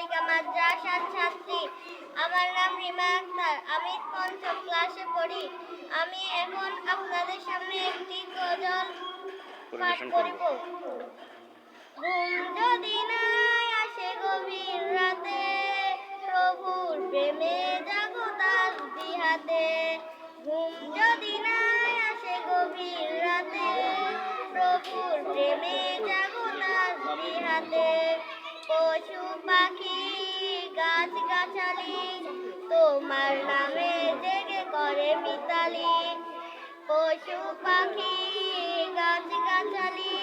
বালিকা মাদ্রাসার ছাত্রী। আমার নাম রিমা আক্তার। আমি পঞ্চম ক্লাসে পড়ি। আমি এখন আপনাদের সামনে একটি গজল পাঠ করিব। ঘুম যদি নাই আসে গভীর রাতে, প্রভুর প্রেমে জাগো তাসবিহ হাতে। ঘুম যদি নাই আসে গভীর রাতে, প্রভুর প্রেমে জাগো তাসবিহ হাতে। পশু পাখি গাছ গাছালি তোমার নামে জেগে করে মিতালি। পশু পাখি গাছ গাছালি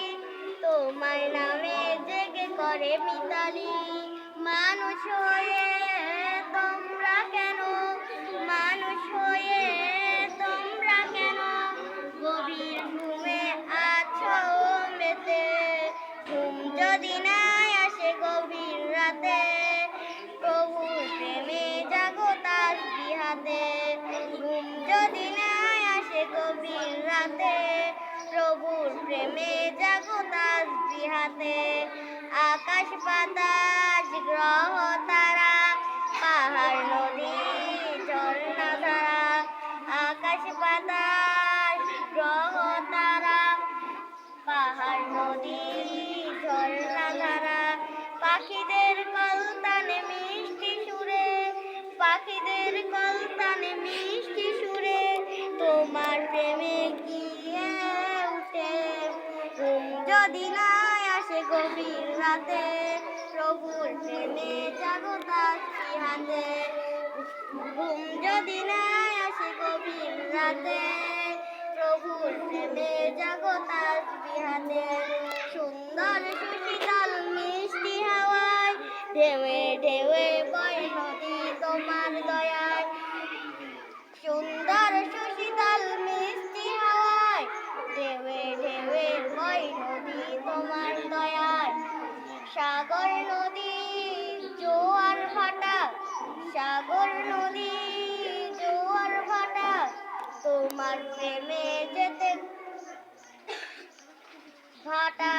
তোমার নামে জেগে করে মিতালি। মানুষ হয়ে তোমরা কেন, মানুষ হয়ে তোমরা কেন গভীর ঘুমে আছো মেতে। ঘুম যদি নাই আসে গভীর রাতে, প্রভুর প্রেমে জাগো তাসবিহ হাতে। ঘুম যদি নাই আসে গভীর রাতে, প্রভুর প্রেমে জাগো তাসবিহ হাতে। আকাশ বাতাস গ্রহ তারা, পাহাড় নদী ঝর্ণা ধারা। আকাশ বাতাস গ্রহ তারা, পাহাড় নদী ঝর্ণা ধারা। পাখিদের কলতানে মিষ্টি সুরে, পাখিদের কলতানে মিষ্টি সুরে তোমার প্রেমে গিয়ে উঠে। ঘুম যদি নাই আসে গভীর রাতে, প্রভুর প্রেমে জাগো তাসবিহ হাতে। ঘুম যদি নাই আসে গভীর রাতে, প্রভুর প্রেমে জাগো তাসবিহ হাতে। সুন্দর সুশীতল মিষ্টি হাওয়ায় ঢেউয়ে ঢেউয়ে বয় নদী তোমার দয়ায়। সুন্দর সুশীতল মিষ্টি হাওয়ায় ঢেউয়ে ঢেউয়ে বয় নদী তোমার দয়ায়। সাগর নদী জোয়ার ভাটা, সাগর নদী জোয়ার ভাটা তোমার প্রেমে যেতে ভাটা।